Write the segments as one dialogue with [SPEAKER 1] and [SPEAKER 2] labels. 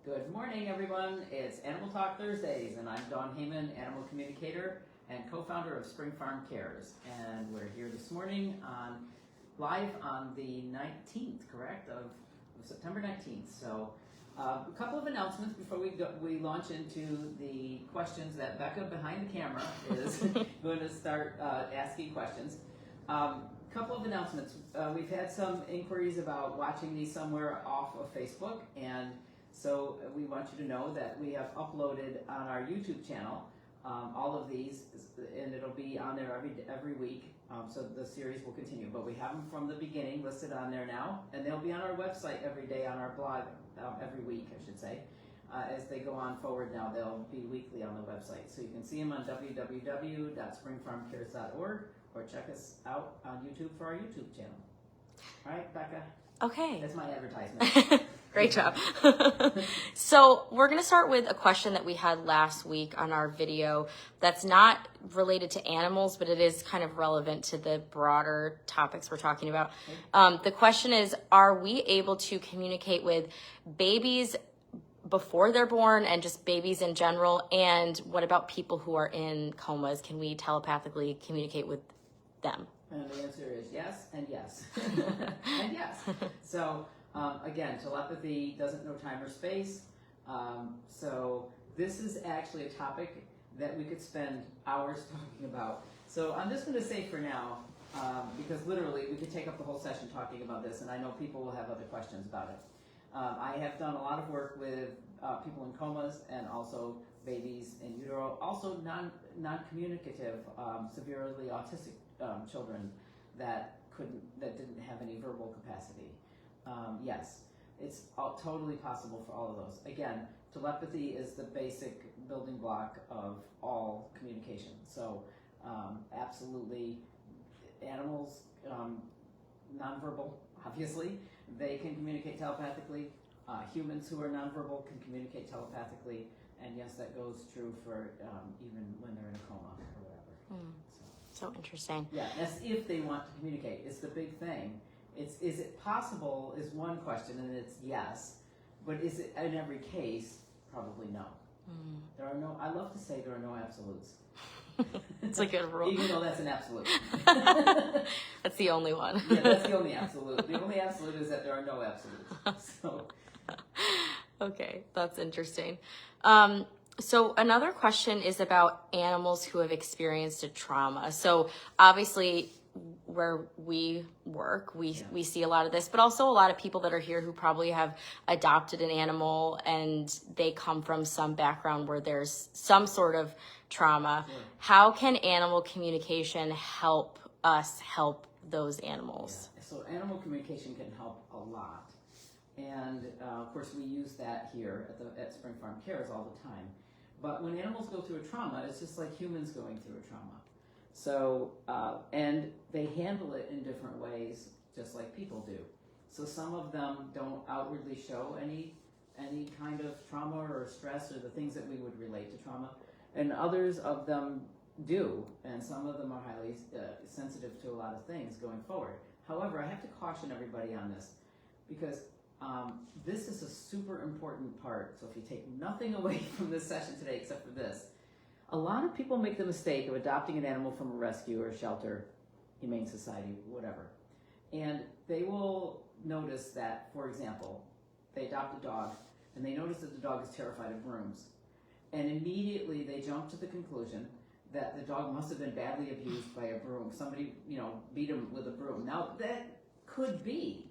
[SPEAKER 1] Good morning, everyone. It's Animal Talk Thursdays, and I'm Dawn Hayman, Animal Communicator and co-founder of Spring Farm Cares. And we're here this morning live on the 19th, correct, of September 19th. So a couple of announcements before we launch into the questions that Becca behind the camera is going to start asking questions. Couple of announcements. We've had some inquiries about watching these somewhere off of Facebook, and so we want you to know that we have uploaded on our YouTube channel all of these, and it'll be on there every week. So the series will continue, but we have them from the beginning listed on there now, and they'll be on our website every day, on our blog every week, I should say. As they go on forward now, they'll be weekly on the website. So you can see them on www.springfarmcares.org, or check us out on YouTube for our YouTube channel. All right, Becca?
[SPEAKER 2] Okay.
[SPEAKER 1] That's my advertisement.
[SPEAKER 2] Great job. So we're going to start with a question that we had last week on our video that's not related to animals, but it is kind of relevant to the broader topics we're talking about. The question is, are we able to communicate with babies before they're born and just babies in general? And what about people who are in comas? Can we telepathically communicate with them?
[SPEAKER 1] And the answer is yes and yes. And yes. So again, telepathy doesn't know time or space. So this is actually a topic that we could spend hours talking about. So I'm just going to say for now, because literally we could take up the whole session talking about this, and I know people will have other questions about it. I have done a lot of work with people in comas and also babies in utero, also non-communicative, severely autistic children that didn't have any verbal capacity. Yes, it's totally possible for all of those. Again, telepathy is the basic building block of all communication. So absolutely, animals, nonverbal, obviously, they can communicate telepathically. Humans who are nonverbal can communicate telepathically. And yes, that goes true for even when they're in a coma or whatever.
[SPEAKER 2] So interesting.
[SPEAKER 1] Yeah, that's if they want to communicate. It's the big thing. Is it possible is one question, and it's yes. But is it in every case? Probably no. There are no, I love to say there are no absolutes.
[SPEAKER 2] It's a good rule.
[SPEAKER 1] Even though that's an absolute.
[SPEAKER 2] That's the only one.
[SPEAKER 1] Yeah, that's the only absolute. The only absolute is that there are no absolutes. So.
[SPEAKER 2] Okay, that's interesting. So another question is about animals who have experienced a trauma. So obviously where we work, we see a lot of this, but also a lot of people that are here who probably have adopted an animal and they come from some background where there's some sort of trauma.
[SPEAKER 1] Sure.
[SPEAKER 2] How can animal communication help us help those animals?
[SPEAKER 1] Yeah. So animal communication can help a lot. And of course we use that here at Spring Farm Cares all the time. But when animals go through a trauma, it's just like humans going through a trauma. So, and they handle it in different ways, just like people do. So some of them don't outwardly show any kind of trauma or stress or the things that we would relate to trauma. And others of them do, and some of them are highly sensitive to a lot of things going forward. However, I have to caution everybody on this, because this is a super important part. So if you take nothing away from this session today except for this, a lot of people make the mistake of adopting an animal from a rescue or a shelter, humane society, whatever. And they will notice that, for example, they adopt a dog and they notice that the dog is terrified of brooms. And immediately they jump to the conclusion that the dog must have been badly abused by a broom. Somebody, beat him with a broom. Now, that could be,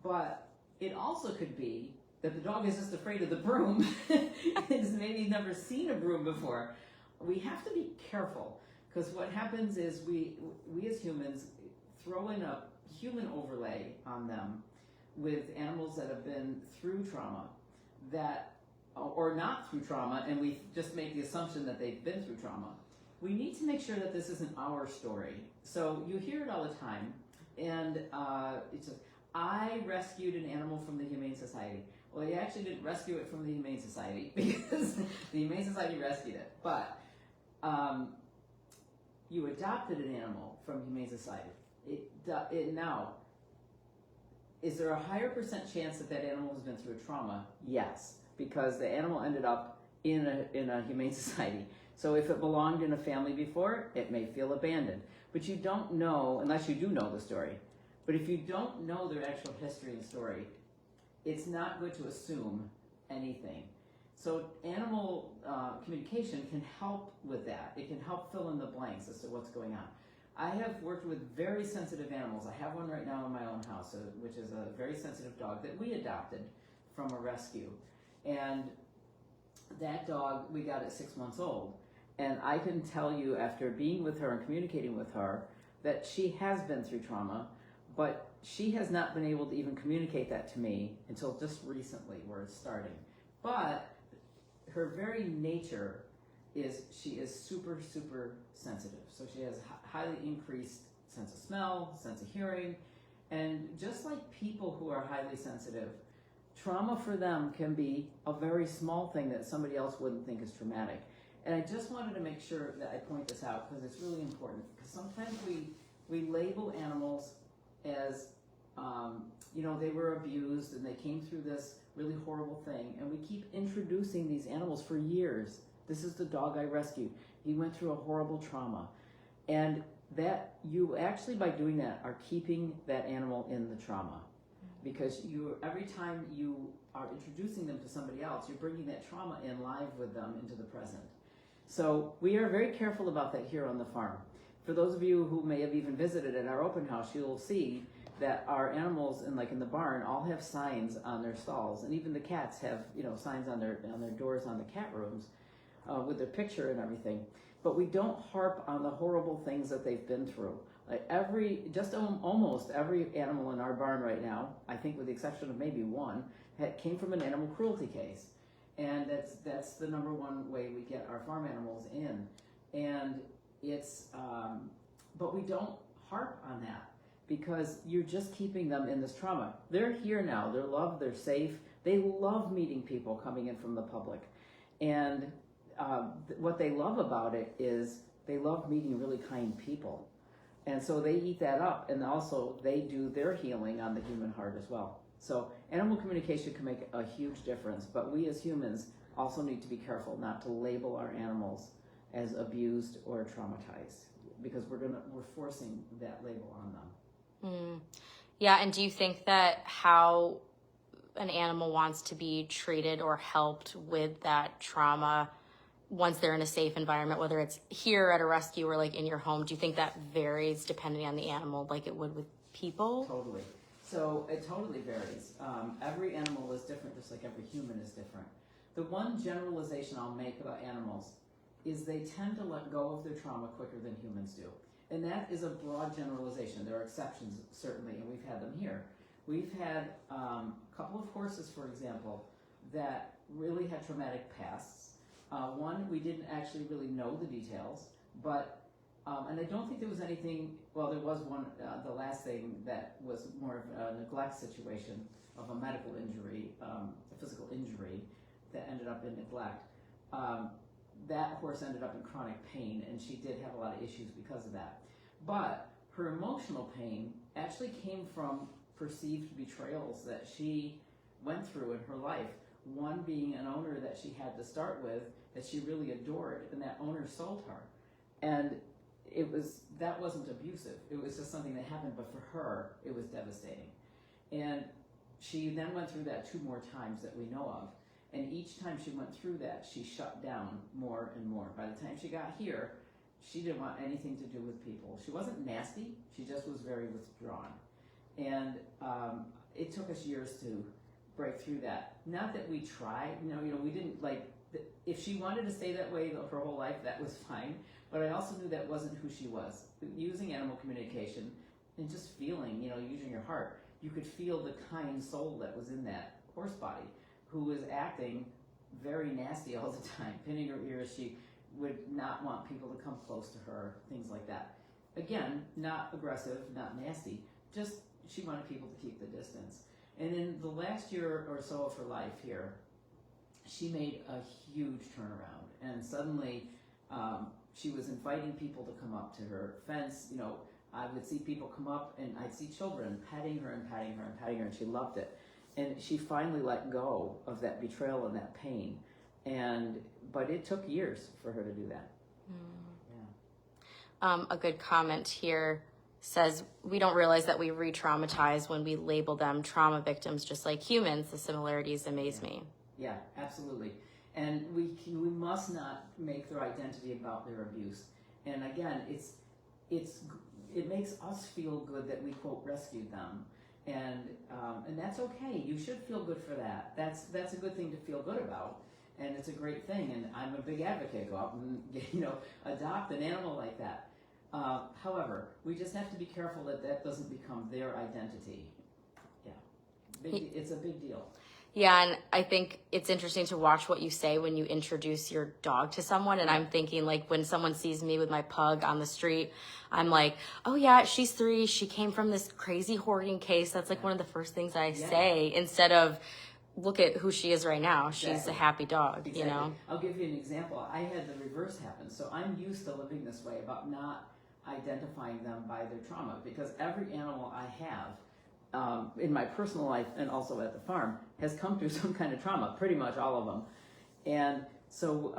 [SPEAKER 1] but it also could be that the dog is just afraid of the broom. He's maybe never seen a broom before. We have to be careful, because what happens is we as humans throw in a human overlay on them with animals that have been through trauma, or not through trauma, and we just make the assumption that they've been through trauma. We need to make sure that this isn't our story. So you hear it all the time, and it's I rescued an animal from the Humane Society. Well, you actually didn't rescue it from the Humane Society, because the Humane Society rescued it. But you adopted an animal from Humane Society. Now, is there a higher % chance that that animal has been through a trauma? Yes. because the animal ended up in a humane society. So if it belonged in a family before, it may feel abandoned. But you don't know, unless you do know the story. But if you don't know their actual history and story, it's not good to assume anything. So animal communication can help with that. It can help fill in the blanks as to what's going on. I have worked with very sensitive animals. I have one right now in my own house, which is a very sensitive dog that we adopted from a rescue. And that dog, we got at 6 months old. And I can tell you, after being with her and communicating with her, that she has been through trauma, but she has not been able to even communicate that to me until just recently, where it's starting. But her very nature is she is super, super sensitive. So she has highly increased sense of smell, sense of hearing, and just like people who are highly sensitive, trauma for them can be a very small thing that somebody else wouldn't think is traumatic. And I just wanted to make sure that I point this out because it's really important. Because sometimes we label animals as, they were abused and they came through this really horrible thing. And we keep introducing these animals for years. This is the dog I rescued. He went through a horrible trauma. And that you actually, by doing that, are keeping that animal in the trauma. Because every time you are introducing them to somebody else, you're bringing that trauma in live with them into the present. So we are very careful about that here on the farm. For those of you who may have even visited at our open house, you'll see that our animals in the barn all have signs on their stalls, and even the cats have signs on their doors on the cat rooms with their picture and everything. But we don't harp on the horrible things that they've been through. Almost every animal in our barn right now, I think with the exception of maybe one, came from an animal cruelty case. And that's the number one way we get our farm animals in. And it's, but we don't harp on that because you're just keeping them in this trauma. They're here now, they're loved, they're safe. They love meeting people coming in from the public. And what they love about it is they love meeting really kind people. And so they eat that up, and also they do their healing on the human heart as well. So animal communication can make a huge difference, but we as humans also need to be careful not to label our animals as abused or traumatized, because we're forcing that label on them.
[SPEAKER 2] Yeah, and do you think that how an animal wants to be treated or helped with that trauma once they're in a safe environment, whether it's here at a rescue or in your home, do you think that varies depending on the animal like it would with people?
[SPEAKER 1] Totally. So it totally varies. Every animal is different, just like every human is different. The one generalization I'll make about animals is they tend to let go of their trauma quicker than humans do. And that is a broad generalization. There are exceptions, certainly, and we've had them here. We've had a couple of horses, for example, that really had traumatic pasts. One, we didn't actually really know the details, but, and I don't think there was anything, well, there was one, the last thing that was more of a neglect situation of a medical injury, a physical injury that ended up in neglect. That horse ended up in chronic pain, and she did have a lot of issues because of that. But her emotional pain actually came from perceived betrayals that she went through in her life. One being an owner that she had to start with that she really adored, and that owner sold her. And that wasn't abusive. It was just something that happened, but for her, it was devastating. And she then went through that 2 more times that we know of. And each time she went through that, she shut down more and more. By the time she got here, she didn't want anything to do with people. She wasn't nasty, she just was very withdrawn. And it took us years to break through that. Not that we tried, we didn't if she wanted to stay that way her whole life, that was fine. But I also knew that wasn't who she was. Using animal communication and just feeling, using your heart, you could feel the kind soul that was in that horse body who was acting very nasty all the time, pinning her ears. She would not want people to come close to her, things like that. Again, not aggressive, not nasty, just she wanted people to keep the distance. And in the last year or so of her life here, she made a huge turnaround. And suddenly, she was inviting people to come up to her fence. I would see people come up, and I'd see children petting her and patting her and patting her, and she loved it. And she finally let go of that betrayal and that pain. But it took years for her to do that. Yeah.
[SPEAKER 2] A good comment here says, we don't realize that we re-traumatize when we label them trauma victims, just like humans. The similarities amaze me.
[SPEAKER 1] Yeah, absolutely. And we must not make their identity about their abuse. And again, it makes us feel good that we, quote, rescued them. And that's okay. You should feel good for that. That's a good thing to feel good about. And it's a great thing. And I'm a big advocate. Go out and, adopt an animal like that. However, we just have to be careful that doesn't become their identity. Yeah. It's a big deal.
[SPEAKER 2] Yeah, and I think it's interesting to watch what you say when you introduce your dog to someone. And I'm thinking, like, when someone sees me with my pug on the street, I'm like, oh yeah, she's 3. She came from this crazy hoarding case. That's like one of the first things I say, instead of, look at who she is right now. She's a happy dog,
[SPEAKER 1] Exactly. I'll give you an example. I had the reverse happen. So I'm used to living this way, about not identifying them by their trauma, because every animal I have, in my personal life and also at the farm, has come through some kind of trauma, pretty much all of them. And so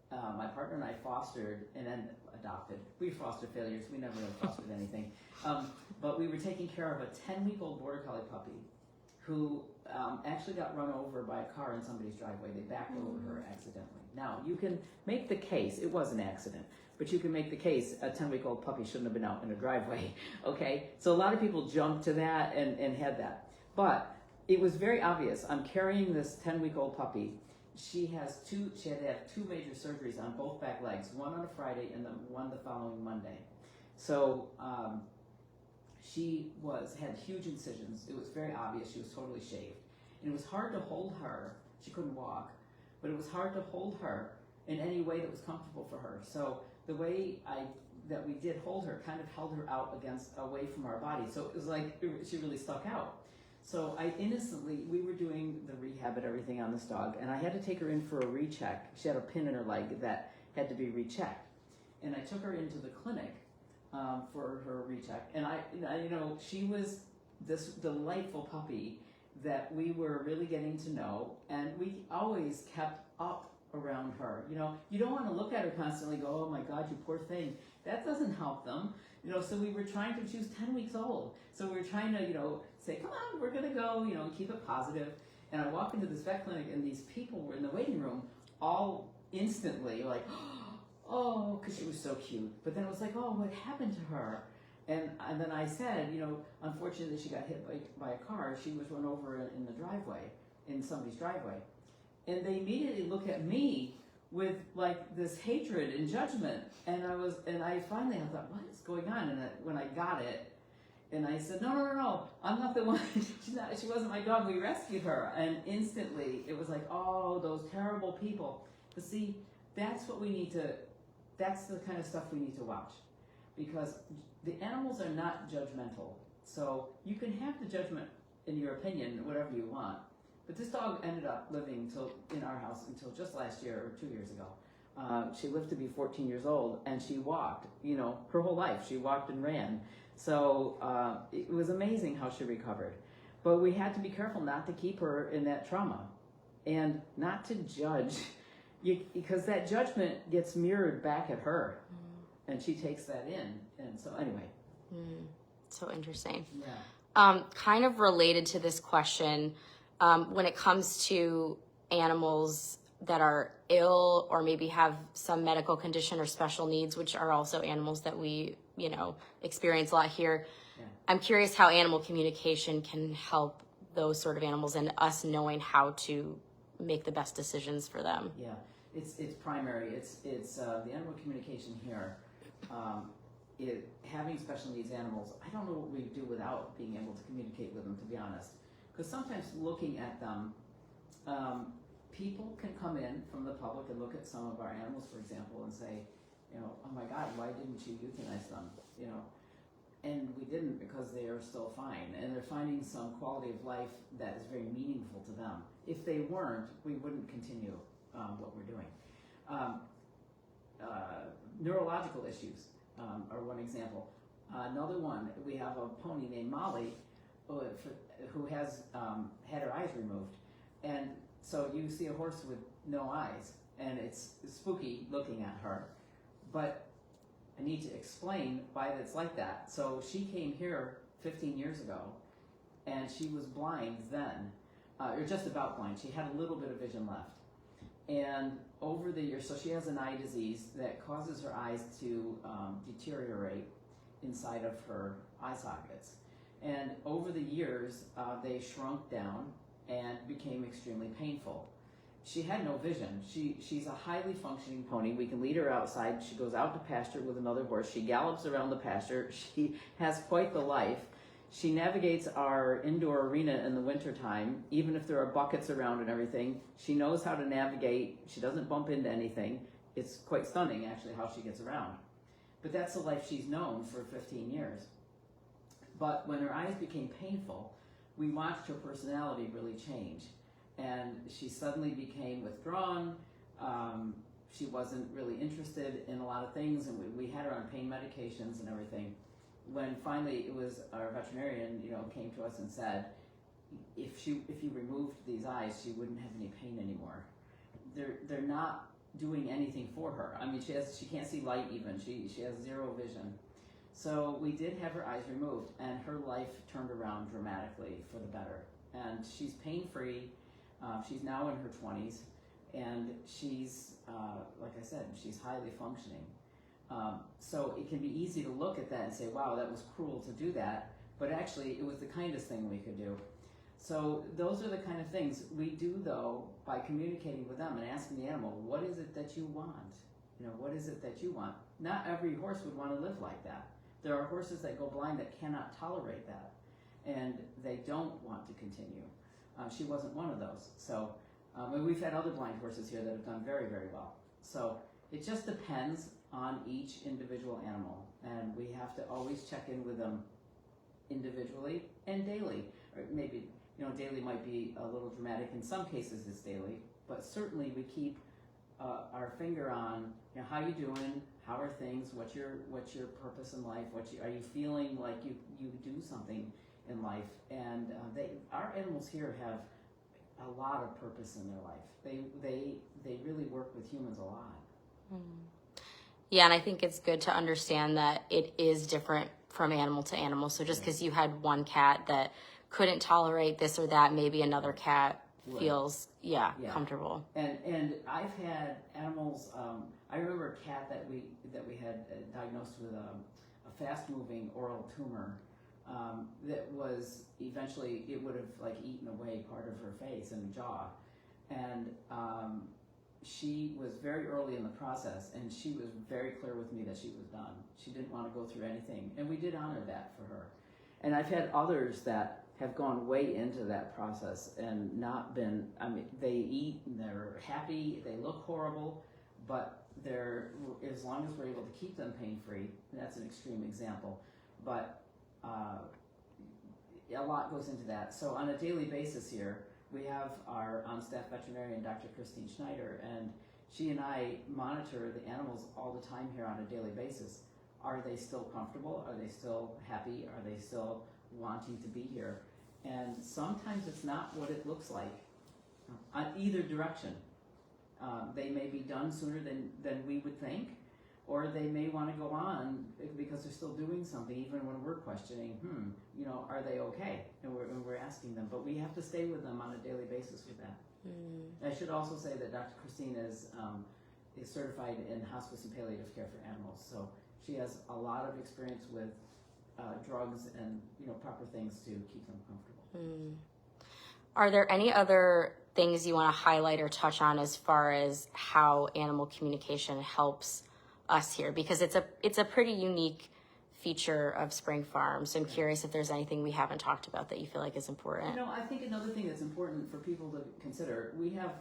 [SPEAKER 1] my partner and I fostered and then adopted. We foster failures. We never really fostered anything. But we were taking care of a 10-week-old Border Collie puppy who actually got run over by a car in somebody's driveway. They backed over her accidentally. Now, you can make the case, it was an accident, but you can make the case a 10-week-old puppy shouldn't have been out in a driveway, okay? So a lot of people jumped to that and had that. But it was very obvious. I'm carrying this 10-week-old puppy. She had to have 2 major surgeries on both back legs, one on a Friday and one the following Monday. So she had huge incisions. It was very obvious. She was totally shaved. And it was hard to hold her. She couldn't walk, but it was hard to hold her in any way that was comfortable for her. So the way that we did hold her kind of held her out away from our body. So it was like she really stuck out. So we were doing the rehab and everything on this dog, and I had to take her in for a recheck. She had a pin in her leg that had to be rechecked. And I took her into the clinic for her recheck. And she was this delightful puppy that we were really getting to know, and we always kept up around her. You don't want to look at her constantly and go, oh my God, you poor thing. That doesn't help them. So we were she was 10 weeks old. So we were trying to, say, come on, we're going to go, keep it positive. And I walked into this vet clinic, and these people were in the waiting room all instantly like, oh, because she was so cute. But then it was like, oh, what happened to her? And then I said, unfortunately she got hit by a car. She was run over in the driveway, in somebody's driveway. And they immediately look at me with like this hatred and judgment. And I finally thought, what is going on? And when I got it, and I said, no, I'm not the one. She wasn't my dog. We rescued her. And instantly it was like, oh, those terrible people. But see, that's the kind of stuff we need to watch, because the animals are not judgmental. So you can have the judgment in your opinion, whatever you want. But this dog ended up living in our house until just last year or 2 years ago. She lived to be 14 years old, and she walked, her whole life. She walked and ran. So it was amazing how she recovered. But we had to be careful not to keep her in that trauma and not to judge, because that judgment gets mirrored back at her, and she takes that in. And so anyway.
[SPEAKER 2] So interesting.
[SPEAKER 1] Yeah.
[SPEAKER 2] Kind of related to this question, when it comes to animals that are ill or maybe have some medical condition or special needs, which are also animals that we, experience a lot here. Yeah. I'm curious how animal communication can help those sort of animals and us knowing how to make the best decisions for them.
[SPEAKER 1] Yeah, it's primary. It's the animal communication here. Having special needs animals, I don't know what we do without being able to communicate with them, to be honest. Because sometimes looking at them, people can come in from the public and look at some of our animals, for example, and say, oh my God, why didn't you euthanize them? And we didn't, because they are still fine, and they're finding some quality of life that is very meaningful to them. If they weren't, we wouldn't continue what we're doing. Neurological issues are one example. Another one, we have a pony named Molly who has had her eyes removed, and so you see a horse with no eyes, and it's spooky looking at her, but I need to explain why it's like that. So she came here 15 years ago, and she was blind then, or just about blind. She had a little bit of vision left. And over the years, so she has an eye disease that causes her eyes to deteriorate inside of her eye sockets. And over the years, they shrunk down and became extremely painful. She had no vision. She's a highly functioning pony. We can lead her outside. She goes out to pasture with another horse. She gallops around the pasture. She has quite the life. She navigates our indoor arena in the wintertime, even if there are buckets around and everything. She knows how to navigate. She doesn't bump into anything. It's quite stunning, actually, how she gets around. But that's the life she's known for 15 years. But when her eyes became painful, we watched her personality really change. And she suddenly became withdrawn. She wasn't really interested in a lot of things, and we had her on pain medications and everything. When finally it was our veterinarian, came to us and said, if you removed these eyes, she wouldn't have any pain anymore. They're not doing anything for her. I mean, she can't see light even. She has zero vision. So we did have her eyes removed, and her life turned around dramatically for the better. And she's pain-free. She's now in her 20s, and she's, like I said, she's highly functioning. So it can be easy to look at that and say, wow, that was cruel to do that, but actually it was the kindest thing we could do. So those are the kind of things we do, though, by communicating with them and asking the animal, what is it that you want? What is it that you want? Not every horse would want to live like that. There are horses that go blind that cannot tolerate that, and they don't want to continue. She wasn't one of those. So we've had other blind horses here that have done very, very well. So it just depends on each individual animal, and we have to always check in with them individually and daily. Or maybe, daily might be a little dramatic. In some cases it's daily, but certainly we keep our finger on, how you doing, how are things, what's your purpose in life, are you feeling like you do something in life. And our animals here have a lot of purpose in their life. They really work with humans a lot.
[SPEAKER 2] Yeah, and I think it's good to understand that it is different from animal to animal. So just because you had one cat that couldn't tolerate this or that, maybe another cat feels comfortable.
[SPEAKER 1] And I've had animals. I remember a cat that we had diagnosed with a fast-moving oral tumor. That was eventually, it would have eaten away part of her face and jaw, and she was very early in the process, and she was very clear with me that she was done. She didn't want to go through anything, and we did honor that for her. And I've had others that have gone way into that process and not been, they eat and they're happy, they look horrible, but as long as we're able to keep them pain-free, and that's an extreme example, but a lot goes into that. So on a daily basis here, we have our on-staff veterinarian, Dr. Christine Schneider, and she and I monitor the animals all the time here on a daily basis. Are they still comfortable? Are they still happy? Are they still wanting to be here? And sometimes it's not what it looks like on either direction. They may be done sooner than we would think, or they may want to go on because they're still doing something, even when we're questioning, are they okay? And we're asking them, but we have to stay with them on a daily basis with that. I should also say that Dr. Christine is certified in hospice and palliative care for animals, so she has a lot of experience with drugs and proper things to keep them comfortable.
[SPEAKER 2] Are there any other things you want to highlight or touch on as far as how animal communication helps us here? Because it's a pretty unique feature of Spring Farm. So I'm curious if there's anything we haven't talked about that you feel like is important.
[SPEAKER 1] I think another thing that's important for people to consider, we have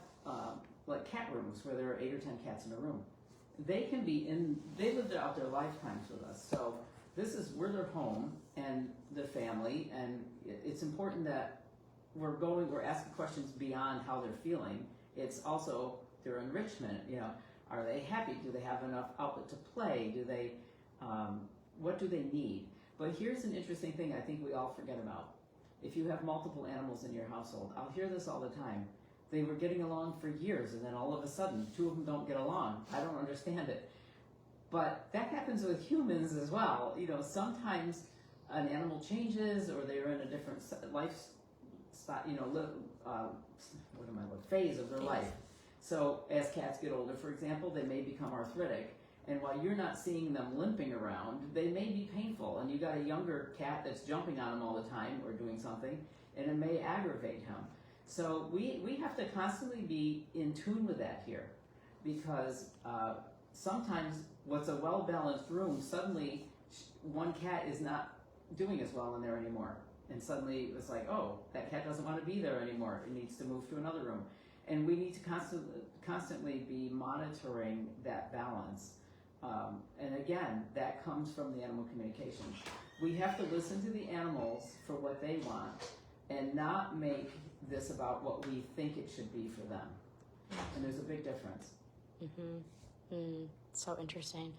[SPEAKER 1] cat rooms where there are 8 or 10 cats in a room. They lived out their lifetimes with us. So we're their home and the family, and it's important that we're asking questions beyond how they're feeling. It's also their enrichment. Are they happy? Do they have enough outlet to play? What do they need? But here's an interesting thing I think we all forget about, if you have multiple animals in your household, I'll hear this all the time. They were getting along for years, and then all of a sudden, two of them don't get along. I don't understand it. But that happens with humans as well. You know, sometimes an animal changes, or they're in a different lifestyle, you know, phase of their life. So as cats get older, for example, they may become arthritic. And while you're not seeing them limping around, they may be painful. And you got a younger cat that's jumping on them all the time or doing something, and it may aggravate him. So we have to constantly be in tune with that here, because sometimes what's a well-balanced room, suddenly one cat is not doing as well in there anymore. And suddenly it's like, oh, that cat doesn't want to be there anymore. It needs to move to another room. And we need to constantly be monitoring that balance. And again, that comes from the animal communication. We have to listen to the animals for what they want and not make this about what we think it should be for them. And there's a big difference.
[SPEAKER 2] So interesting.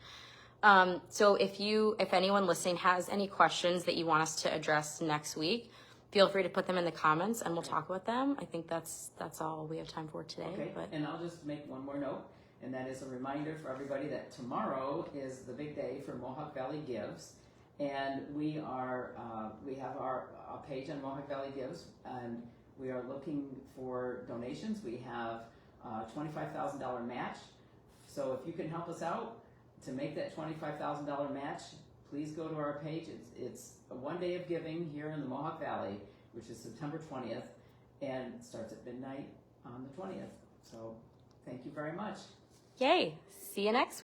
[SPEAKER 2] So if anyone listening has any questions that you want us to address next week, feel free to put them in the comments and we'll talk about them. I think that's all we have time for today.
[SPEAKER 1] Okay, and I'll just make one more note, and that is a reminder for everybody that tomorrow is the big day for Mohawk Valley Gives. And we have our page on Mohawk Valley Gives, and we are looking for donations. We have a $25,000 match. So if you can help us out to make that $25,000 match, please go to our page. It's a one day of giving here in the Mohawk Valley, which is September 20th, and it starts at midnight on the 20th. So thank you very much.
[SPEAKER 2] Yay. See you next week.